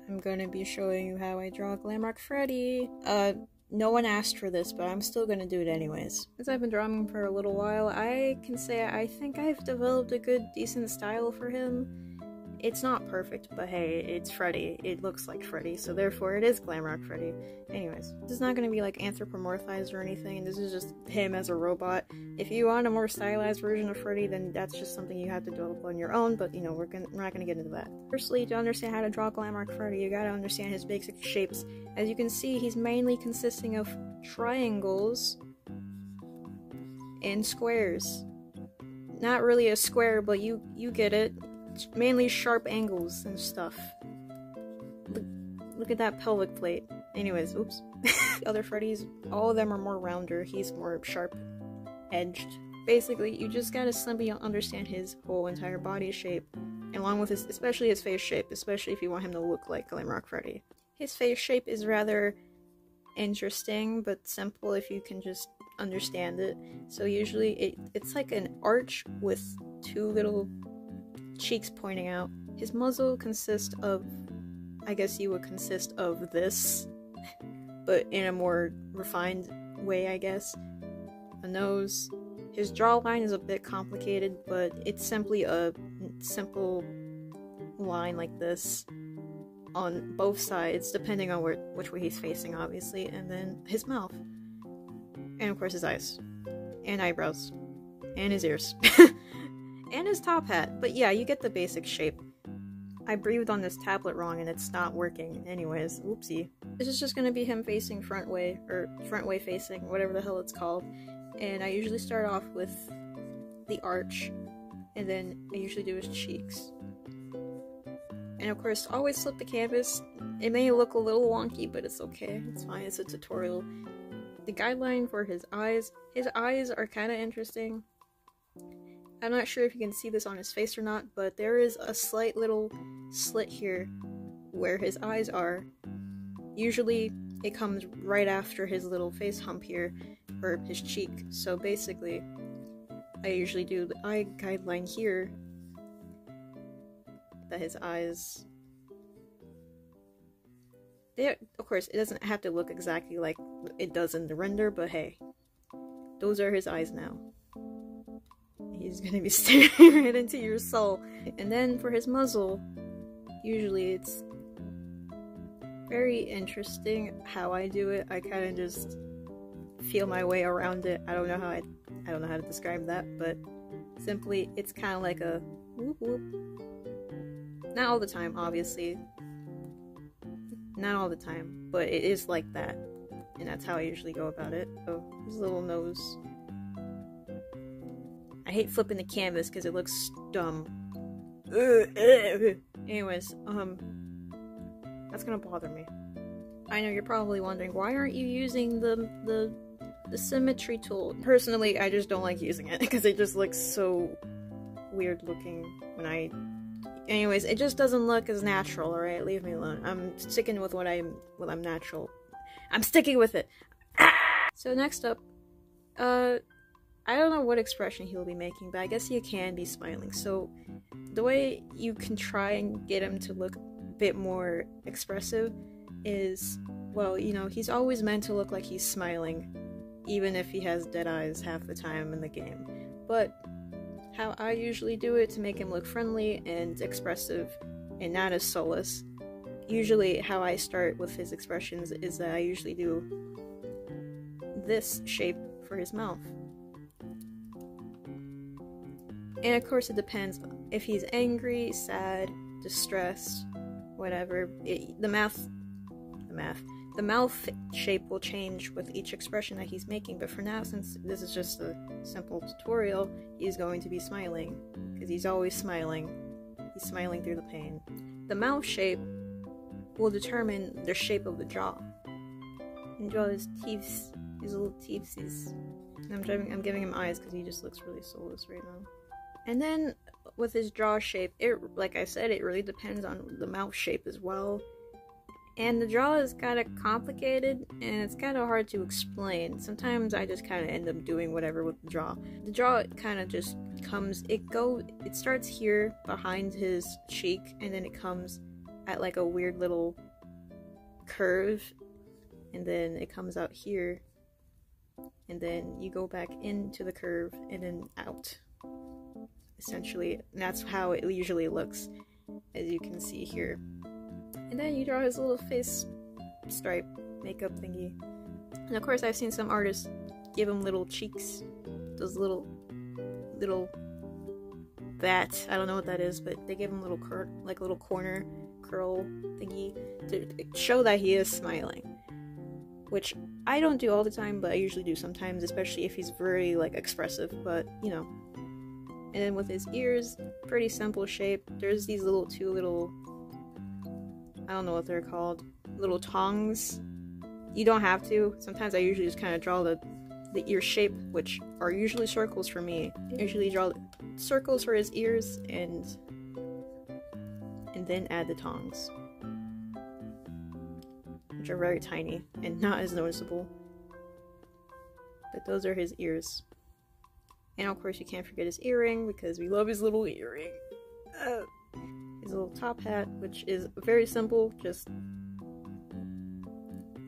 I'm gonna be showing you how I draw Glamrock Freddy. No one asked for this, but I'm still gonna do it anyways. Since I've been drawing him for a little while, I can say I think I've developed a good, decent style for him. It's not perfect, but hey, it's Freddy. It looks like Freddy, so therefore it is Glamrock Freddy. Anyways, this is not gonna be like anthropomorphized or anything, this is just him as a robot. If you want a more stylized version of Freddy, then that's just something you have to develop on your own, but you know, we're not gonna get into that. Firstly, to understand how to draw Glamrock Freddy, you gotta understand his basic shapes. As you can see, he's mainly consisting of triangles and squares. Not really a square, but you get it. It's mainly sharp angles and stuff. Look at that pelvic plate. Anyways, oops. The other Freddys, all of them are more rounder. He's more sharp-edged. Basically, you just gotta simply understand his whole entire body shape, along with especially his face shape, especially if you want him to look like Glamrock Freddy. His face shape is rather interesting, but simple if you can just understand it. So usually it's like an arch with two little cheeks pointing out. His muzzle consists of, I guess you would consist of this, but in a more refined way, I guess. A nose. His jawline is a bit complicated, but it's simply a simple line like this on both sides, depending on which way he's facing, obviously, and then his mouth. And of course his eyes. And eyebrows. And his ears. And his top hat. But yeah, you get the basic shape. I breathed on this tablet wrong and it's not working. Anyways, whoopsie. This is just gonna be him facing front way, or front way facing, whatever the hell it's called. And I usually start off with the arch, and then I usually do his cheeks. And of course, always flip the canvas. It may look a little wonky, but it's okay. It's fine, it's a tutorial. The guideline for his eyes are kind of interesting. I'm not sure if you can see this on his face or not, but there is a slight little slit here where his eyes are. Usually it comes right after his little face hump here, or his cheek. So basically, I usually do the eye guideline here, that his eyes... of course, it doesn't have to look exactly like it does in the render, but hey, those are his eyes now. He's gonna be staring right into your soul. And then for his muzzle, usually it's very interesting how I do it. I kind of just feel my way around it. I don't know how to describe that, but simply it's kind of like a whoop whoop. Not all the time, obviously. Not all the time, but it is like that. And that's how I usually go about it. So, his little nose. I hate flipping the canvas because it looks dumb. Anyways, that's gonna bother me. I know you're probably wondering, why aren't you using the symmetry tool? Personally, I just don't like using it because it just looks so weird looking when I... Anyways, it just doesn't look as natural, alright? Leave me alone. I'm sticking with what I'm natural. I'm sticking with it! So next up, I don't know what expression he'll be making, but I guess he can be smiling. So the way you can try and get him to look a bit more expressive is, well, you know, he's always meant to look like he's smiling, even if he has dead eyes half the time in the game. But how I usually do it to make him look friendly and expressive and not as soulless, usually how I start with his expressions is that I usually do this shape for his mouth. And of course it depends if he's angry, sad, distressed, whatever. The mouth shape will change with each expression that he's making, but for now, since this is just a simple tutorial, he's going to be smiling, because he's always smiling. He's smiling through the pain. The mouth shape will determine the shape of the jaw. And draw his teeth, his little teethsies. I'm giving him eyes because he just looks really soulless right now. And then with his jaw shape, like I said, it really depends on the mouth shape as well. And the jaw is kind of complicated, and it's kind of hard to explain. Sometimes I just kind of end up doing whatever with the jaw. The jaw kind of just comes, it starts here behind his cheek, and then it comes at like a weird little curve, and then it comes out here, and then you go back into the curve and then out, essentially. And that's how it usually looks, as you can see here. And then you draw his little face stripe makeup thingy. And of course I've seen some artists give him little cheeks, those little that, I don't know what that is, but they give him little little corner curl thingy to show that he is smiling, which I don't do all the time, but I usually do sometimes, especially if he's very like expressive, but you know. And then with his ears, pretty simple shape. There's these two little, I don't know what they're called, little tongs. You don't have to. Sometimes I usually just kind of draw the ear shape, which are usually circles for me. I usually draw circles for his ears and then add the tongs, which are very tiny and not as noticeable. But those are his ears. And of course you can't forget his earring, because we love his little earring. His little top hat, which is very simple, just...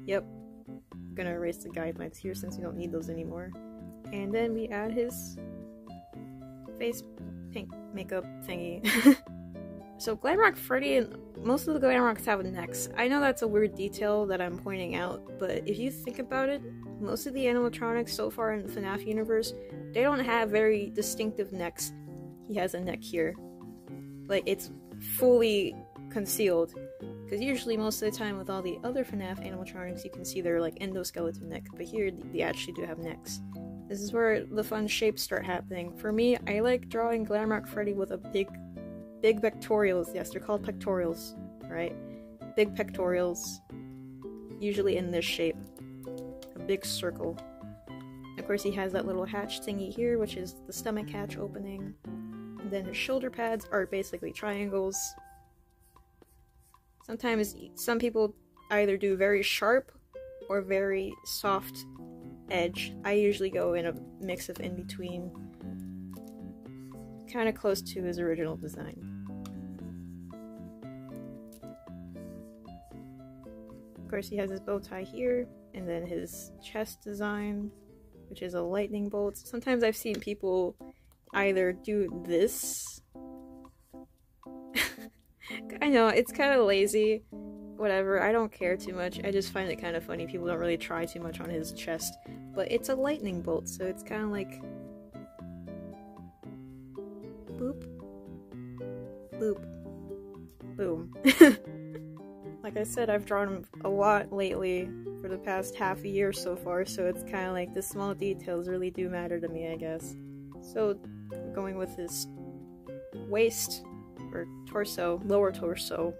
Yep. I'm gonna erase the guidelines here since we don't need those anymore. And then we add his face pink makeup thingy. So Glamrock Freddy and most of the Glamrocks have necks. I know that's a weird detail that I'm pointing out, but if you think about it, most of the animatronics so far in the FNAF universe, they don't have very distinctive necks. He has a neck here. Like, it's fully concealed. Because usually, most of the time with all the other FNAF animatronics, you can see their, like, endoskeleton neck. But here, they actually do have necks. This is where the fun shapes start happening. For me, I like drawing Glamrock Freddy with a big pectorials. Yes, they're called pectorials, right? Big pectorials. Usually in this shape. A big circle. Of course, he has that little hatch thingy here, which is the stomach hatch opening. And then his shoulder pads are basically triangles. Sometimes some people either do very sharp or very soft edge. I usually go in a mix of in between. Kind of close to his original design. Of course, he has his bow tie here, and then his chest design, which is a lightning bolt. Sometimes I've seen people either do this. I know, it's kind of lazy. Whatever, I don't care too much. I just find it kind of funny. People don't really try too much on his chest. But it's a lightning bolt, so it's kind of like... boop. Boop. Boom. Like I said, I've drawn him a lot lately for the past half a year so far, so it's kind of like the small details really do matter to me, I guess. So, going with his waist, or torso, lower torso,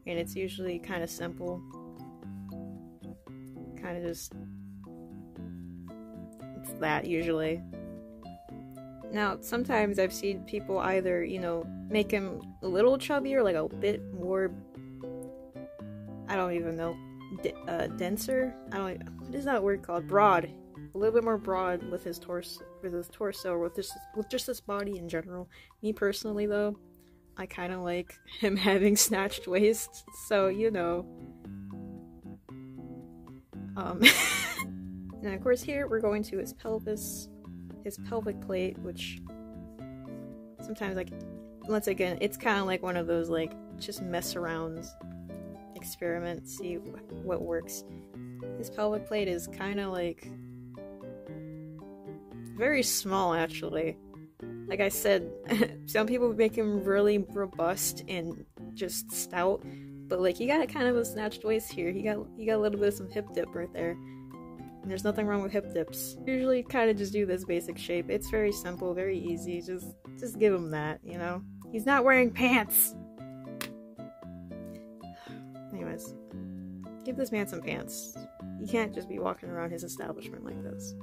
and it's usually kind of simple. Kind of just... it's that, usually. Now, sometimes I've seen people either, you know, make him a little chubbier, like a bit more... I don't even know. Denser? What is that word called? Broad. A little bit more broad with his torso, or with just his body in general. Me personally, though, I kind of like him having snatched waist, so, you know. And of course here, we're going to his pelvis, his pelvic plate, which sometimes, like, once again, it's kind of like one of those, like, just mess arounds, experiment, see what works. His pelvic plate is kind of like very small, actually. Like I said, some people make him really robust and just stout, but like he got kind of a snatched waist here. He got a little bit of some hip dip right there. And there's nothing wrong with hip dips. Usually kind of just do this basic shape. It's very simple, very easy. Just give him that, you know? He's not wearing pants! Anyways, give this man some pants. You can't just be walking around his establishment like this.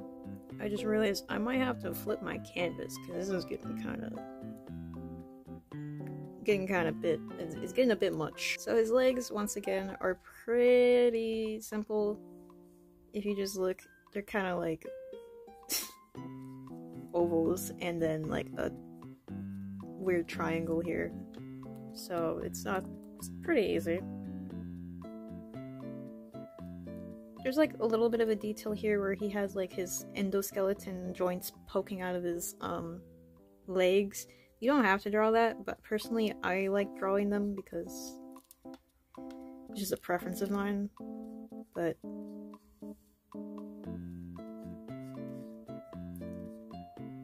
I just realized I might have to flip my canvas, because this is getting kind of bit, it's getting a bit much. So his legs, once again, are pretty simple. If you just look, they're kind of like ovals, and then like a weird triangle here. So it's not It's pretty easy. There's like a little bit of a detail here where he has like his endoskeleton joints poking out of his legs. You don't have to draw that, but personally I like drawing them because it's just a preference of mine. But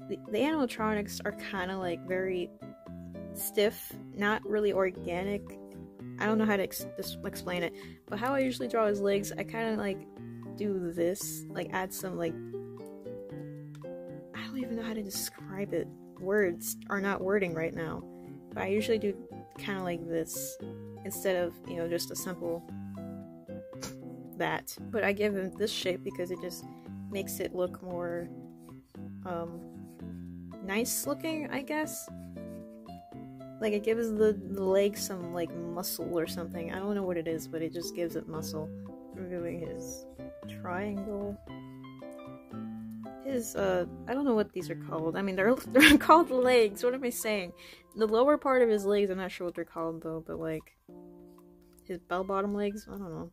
the animatronics are kind of like very stiff, not really organic. I don't know how to explain it, but how I usually draw his legs, I kind of like do this, like add some like, I don't even know how to describe it. Words are not wording right now, but I usually do kind of like this instead of, you know, just a simple that. But I give him this shape because it just makes it look more nice looking, I guess. Like, it gives the leg some, like, muscle or something. I don't know what it is, but it just gives it muscle. Reviewing his triangle. His, I don't know what these are called. I mean, they're called legs. What am I saying? The lower part of his legs, I'm not sure what they're called, though, but, like, his bell-bottom legs? I don't know.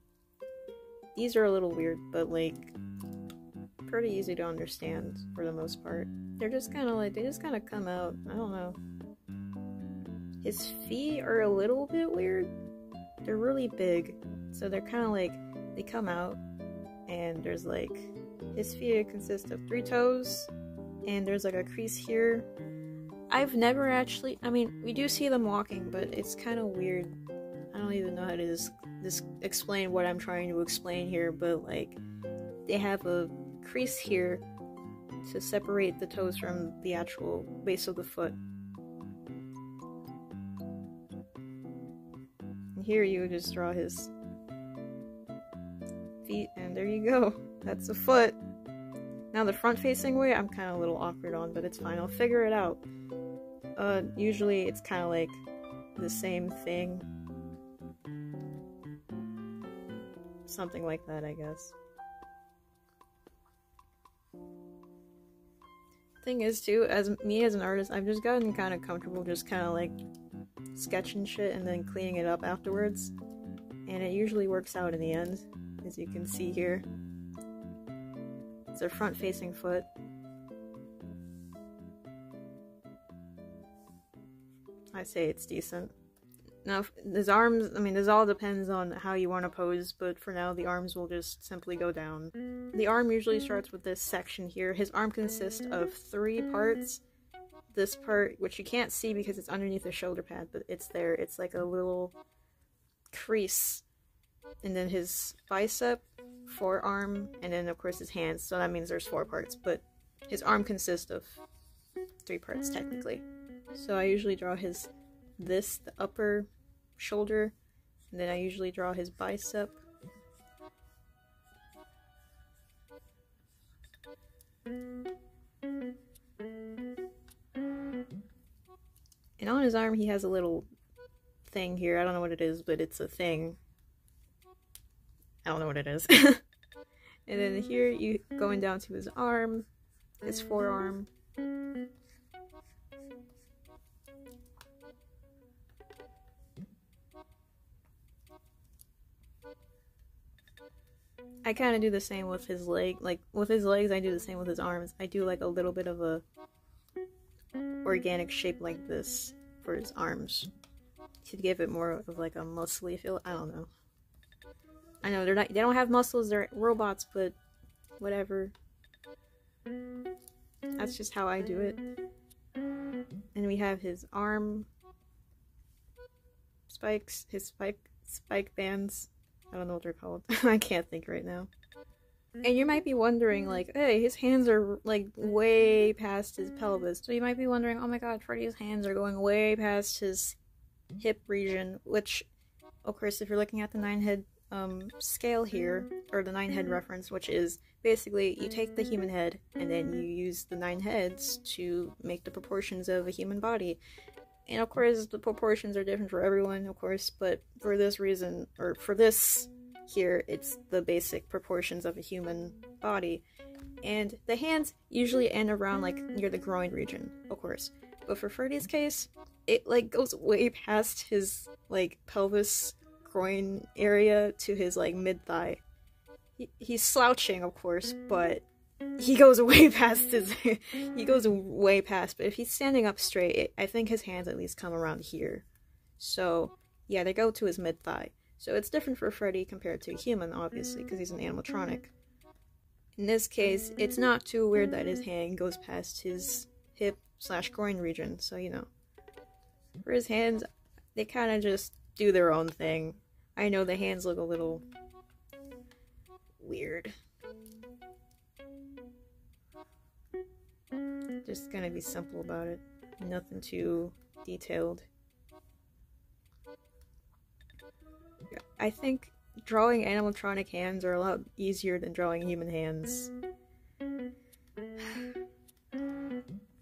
These are a little weird, but, like, pretty easy to understand, for the most part. They're just kind of, like, they just kind of come out. I don't know. His feet are a little bit weird. They're really big, so they're kind of like, they come out, and there's like, his feet consist of 3 toes, and there's like a crease here. I've never actually, I mean, we do see them walking, but it's kind of weird. I don't even know how to just explain what I'm trying to explain here, but like, they have a crease here to separate the toes from the actual base of the foot. Here you just draw his feet, and there you go. That's a foot. Now the front-facing way, I'm kind of a little awkward on, but it's fine. I'll figure it out. Usually it's kind of like the same thing. Something like that, I guess. Thing is, too, as an artist, I've just gotten kind of comfortable just kind of like sketching shit and then cleaning it up afterwards, and it usually works out in the end, as you can see here. It's a front-facing foot. I say it's decent. Now, his arms, I mean, this all depends on how you want to pose, but for now, the arms will just simply go down. The arm usually starts with this section here. His arm consists of 3 parts. This part, which you can't see because it's underneath the shoulder pad, but it's there. It's like a little crease. And then his bicep, forearm, and then of course his hands. So that means there's 4 parts, but his arm consists of 3 parts technically. So I usually draw the upper shoulder, and then I usually draw his bicep. And on his arm he has a little thing here. I don't know what it is, but it's a thing. I don't know what it is. And then here you going down to his arm, his forearm. I kind of do the same with his leg. Like, with his legs, I do the same with his arms. I do, like, a little bit of a organic shape like this for his arms to give it more of, like, a muscly feel. I don't know. I know they don't have muscles, they're robots, but whatever. That's just how I do it. And we have his arm spikes, his spike bands. I don't know what they're called. I can't think right now. And you might be wondering, like, hey, his hands are, like, way past his pelvis. So you might be wondering, oh my god, Freddy's hands are going way past his hip region. Which, of course, if you're looking at the 9-head scale here, or the 9-head reference, which is basically you take the human head and then you use the 9 heads to make the proportions of a human body. And of course the proportions are different for everyone, of course, but for this reason, or for this here, it's the basic proportions of a human body. And the hands usually end around like near the groin region, of course. But for Freddy's case, it like goes way past his like pelvis groin area to his like mid-thigh. He's slouching, of course, but he goes way past his he goes way past, but if he's standing up straight, I think his hands at least come around here. So yeah, they go to his mid-thigh. So it's different for Freddy compared to a human, obviously, because he's an animatronic. In this case, it's not too weird that his hand goes past his hip/groin region, so you know. For his hands, they kind of just do their own thing. I know the hands look a little weird. Just gonna be simple about it. Nothing too detailed. I think drawing animatronic hands are a lot easier than drawing human hands.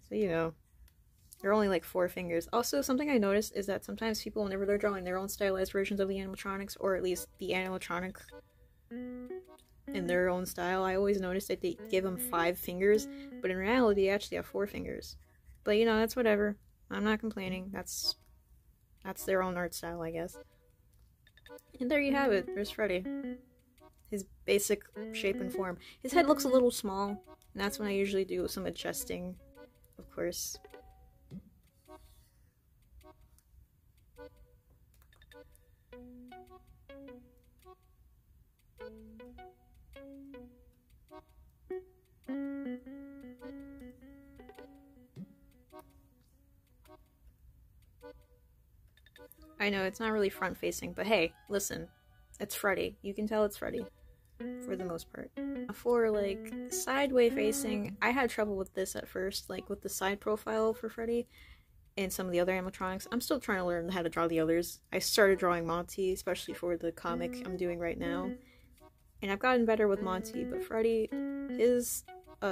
So, you know, they're only like 4 fingers. Also, something I noticed is that sometimes people, whenever they're drawing their own stylized versions of the animatronics, or at least the animatronic in their own style, I always notice that they give them 5 fingers, but in reality, they actually have 4 fingers. But, you know, that's whatever. I'm not complaining. That's their own art style, I guess. And there you have it. There's Freddy. His basic shape and form. His head looks a little small, and that's when I usually do some adjusting, of course. I know, it's not really front-facing, but hey, listen. It's Freddy. You can tell it's Freddy. For the most part. For, like, sideway-facing, I had trouble with this at first, like, with the side profile for Freddy and some of the other animatronics. I'm still trying to learn how to draw the others. I started drawing Monty, especially for the comic I'm doing right now. And I've gotten better with Monty, but Freddy, his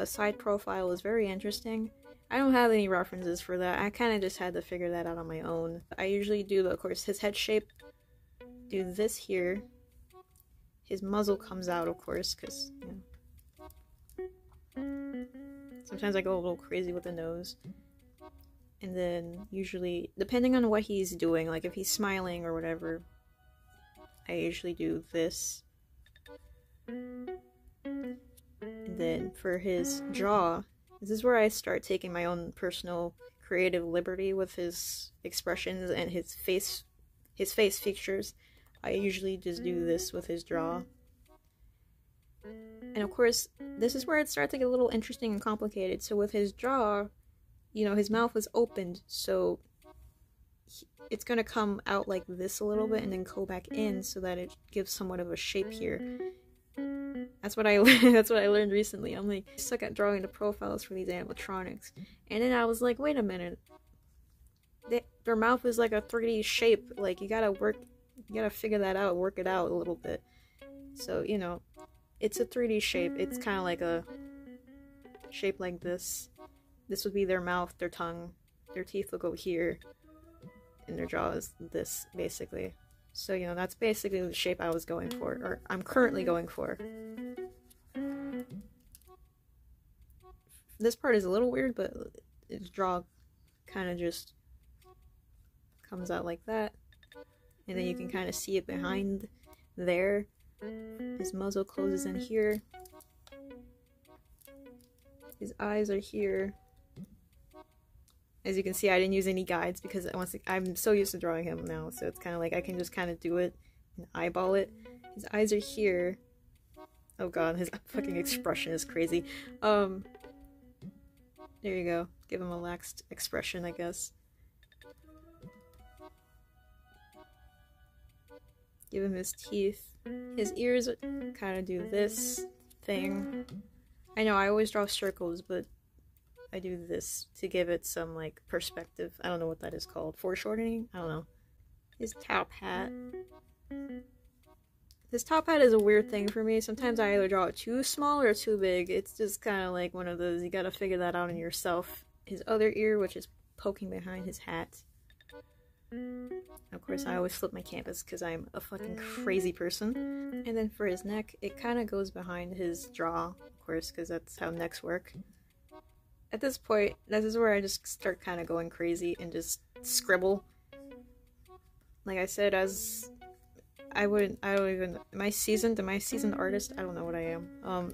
side profile is very interesting. I don't have any references for that. I kind of just had to figure that out on my own. I usually do, of course, his head shape. Do this here. His muzzle comes out, of course, because, you know. Sometimes I go a little crazy with the nose. And then, usually, depending on what he's doing, like if he's smiling or whatever, I usually do this. And then, for his jaw, this is where I start taking my own personal creative liberty with his expressions and his face features. I usually just do this with his jaw. And of course, this is where it starts to get a little interesting and complicated. So with his jaw, you know, his mouth is opened, so it's gonna come out like this a little bit and then go back in so that it gives somewhat of a shape here. That's what I learned recently. I'm like, I suck at drawing the profiles for these animatronics. And then I was like, wait a minute. Their mouth is like a 3D shape. Like, you gotta figure that out, work it out a little bit. So, you know, it's a 3D shape. It's kind of like a shape like this. This would be their mouth, their tongue. Their teeth will go here. And their jaw is this, basically. So, you know, that's basically the shape I was going for, or I'm currently going for. This part is a little weird, but his jaw kind of just comes out like that. And then you can kind of see it behind there. His muzzle closes in here. His eyes are here. As you can see, I didn't use any guides because I'm so used to drawing him now, so it's kind of like I can just kind of do it and eyeball it. His eyes are here. Oh god, his fucking expression is crazy. There you go. Give him a laxed expression, I guess. Give him his teeth. His ears kind of do this thing. I know, I always draw circles, but I do this to give it some, like, perspective. I don't know what that is called. Foreshortening? I don't know. His top hat. This top hat is a weird thing for me. Sometimes I either draw it too small or too big. It's just kind of like one of those, you gotta figure that out in yourself. His other ear, which is poking behind his hat. Of course, I always flip my canvas because I'm a fucking crazy person. And then for his neck, it kind of goes behind his jaw, of course, because that's how necks work. At this point, this is where I just start kind of going crazy and just scribble. Like I said, as I don't even, am I seasoned artist? I don't know what I am.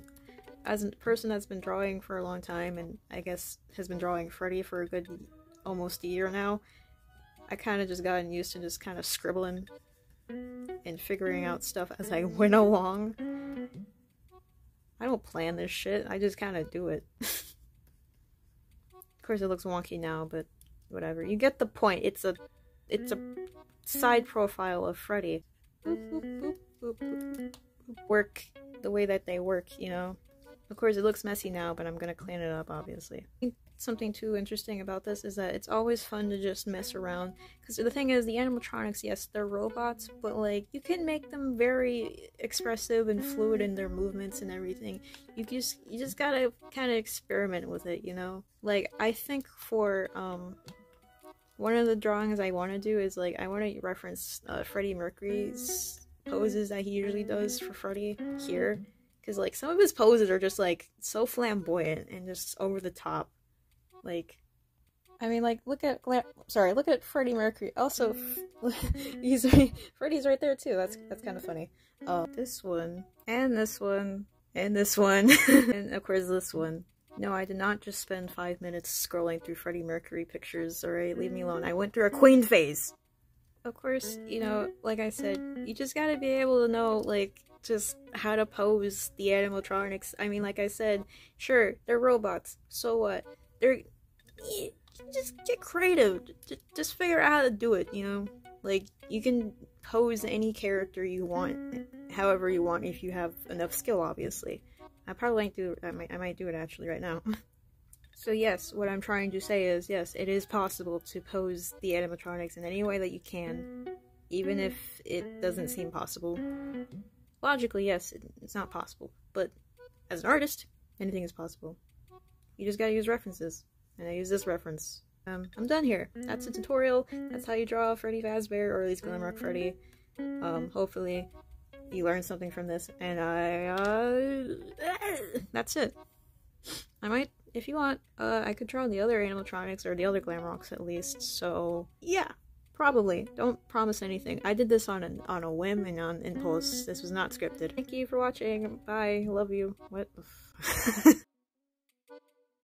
As a person that's been drawing for a long time, and I guess has been drawing Freddy for a good almost a year now, I kind of just gotten used to just kind of scribbling and figuring out stuff as I went along. I don't plan this shit, I just kind of do it. Of course it looks wonky now, but whatever. You get the point. It's a side profile of Freddy. Work the way that they work, you know? Of course it looks messy now, but I'm gonna clean it up, obviously. Something too interesting about this is that it's always fun to just mess around, because the thing is, the animatronics, yes, they're robots, but like, you can make them very expressive and fluid in their movements and everything. You just gotta kind of experiment with it, you know? Like, I think for one of the drawings I want to do is, like, I want to reference Freddie Mercury's poses that he usually does for Freddy here, because like some of his poses are just like so flamboyant and just over the top. Like, I mean, like, look at Freddie Mercury. Also, Freddy's right there too. That's kind of funny. This one, and this one, and this one, and of course this one. No, I did not just spend 5 minutes scrolling through Freddie Mercury pictures. Alright, leave me alone. I went through a Queen phase. Of course, you know, like I said, you just gotta be able to know, like, just how to pose the animatronics. I mean, like I said, sure, they're robots. So what? Just get creative. Just figure out how to do it, you know? Like, you can pose any character you want, however you want, if you have enough skill, obviously. I probably might do it. I might do it actually right now. So yes, what I'm trying to say is, yes, it is possible to pose the animatronics in any way that you can, even if it doesn't seem possible. Logically, yes, it's not possible, but as an artist, anything is possible. You just gotta use references, and I use this reference. I'm done here. That's a tutorial. That's how you draw Freddy Fazbear, or at least Glamrock Freddy. Hopefully you learned something from this, and that's it. I might, if you want, I could draw the other animatronics, or the other Glamrocks at least, so yeah, probably. Don't promise anything. I did this on a whim and on impulse. This was not scripted. Thank you for watching. Bye. Love you. What?